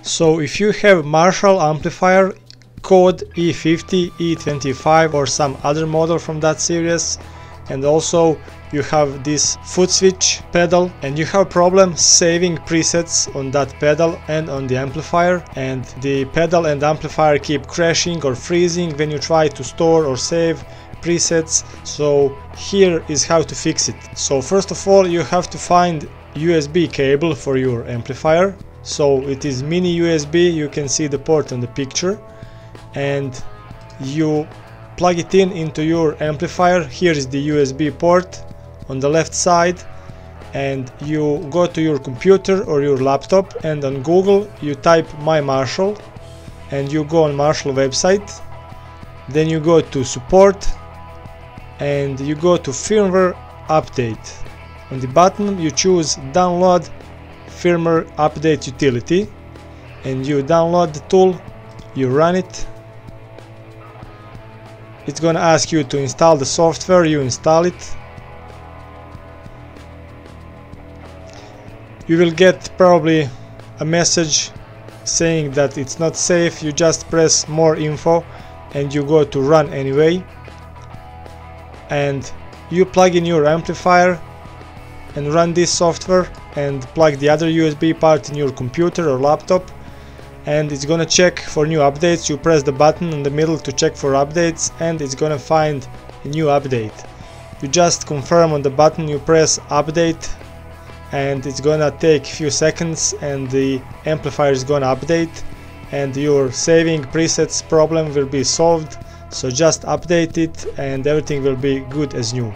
So if you have Marshall amplifier, Code50, E25 or some other model from that series, and also you have this footswitch pedal and you have problem saving presets on that pedal and on the amplifier, and the pedal and amplifier keep crashing or freezing when you try to store or save presets. So here is how to fix it. So first of all, you have to find USB cable for your amplifier. So it is mini USB, you can see the port on the picture, and you plug it into your amplifier. Here is the USB port on the left side, and you go to your computer or your laptop, and on Google you type my Marshall and you go on Marshall website. Then you go to support and you go to firmware update. On the button you choose download firmware update utility and you download the tool, you run it. It's gonna ask you to install the software, you install it. You will get probably a message saying that it's not safe. You just press more info and you go to run anyway, and you plug in your amplifier and run this software and plug the other USB part in your computer or laptop, and it's gonna check for new updates. You press the button in the middle to check for updates and it's gonna find a new update. You just confirm on the button, you press update, and it's gonna take a few seconds and the amplifier is gonna update and your saving presets problem will be solved. So just update it and everything will be good as new.